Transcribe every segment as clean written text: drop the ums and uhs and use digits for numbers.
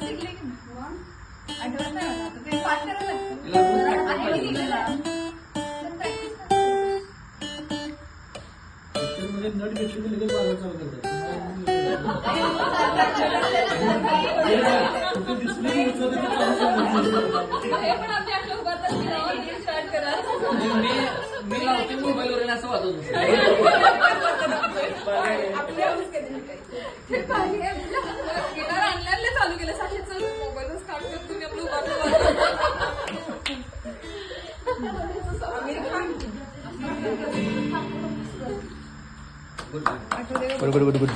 शिकले की आठवत नाही मला. ते पाठ करायला नट घेतली की लगेच बाजार चालू करतात. मी लावते मोबाईलवर असं वाजवतो. गिटार आणल्याला चालू केलं साक्षीच मोबाईल स्टार्ट करत तुम्ही आपलं गुड गुड गुड.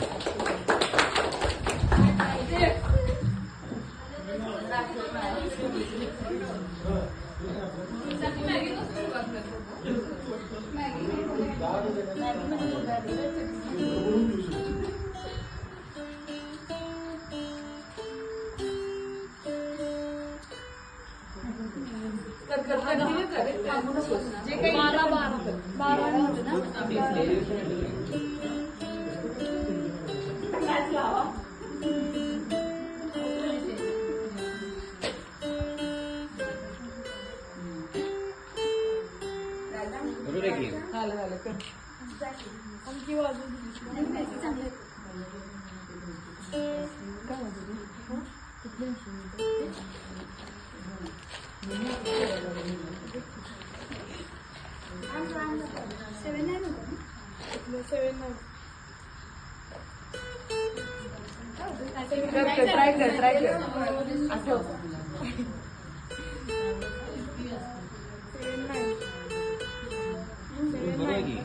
जे काही 12 होते ना बरोबर आहे की ट्राय कर आठव. बरोबर आहे की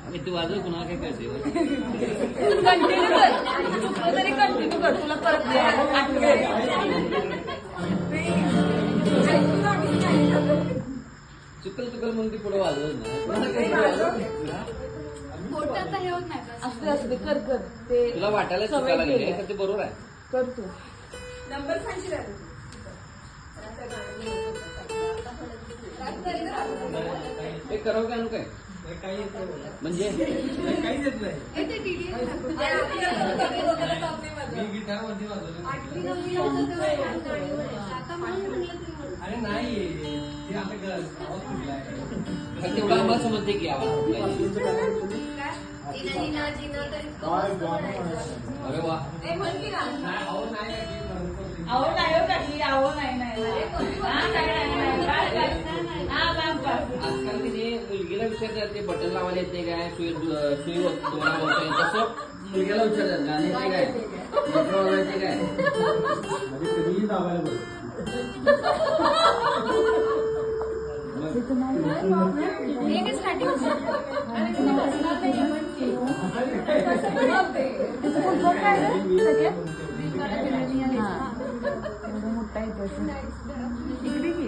अरे तू वाजव कुणाला काय कळते कंटिन्यू कर. चुकलं तरी कंटिन्यू कर. तुला परत चुकल म्हणून ती पुढे वाजवत ना. पोटाचा हे होत नाही. असते असते कर कर ते तुला वाटायला चुकायला लागले तर ते बरोबर आहे. कर तू. नंबर सांगशील ते करावं काय आणू काय काही येत नाही. म्हणजे काहीच येत नाही. मी गिटार मध्ये वाजवलं. अरे नाही ते आता आवाज कुठला आहे. तेवढं आम्हाला समजते की आवाज कुठला आहे. अरे वा आहो नाही हो टाकली. आहो नाही आजकाल तिने मुलगीला विचारतात ते बटन लावायला येते काय सुई दोना होते तसं मुलग्याला विचारतात गाणे येते काय मोटर वाजवायचे काय. म्हणजे कधीही दाबायला बरं. मोठा येतो इकडे घे.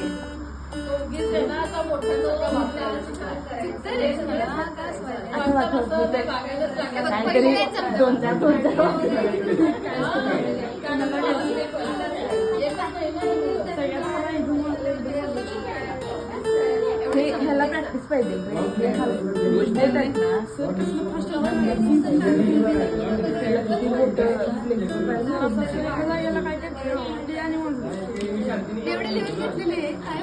काहीतरी 2-4 ह्याला प्रॅक्टिस पाहिजे. गोष्ट आहेत ना सर कसलं फर्स्ट याला काय आणि एवढे लिहून घेतलेले काय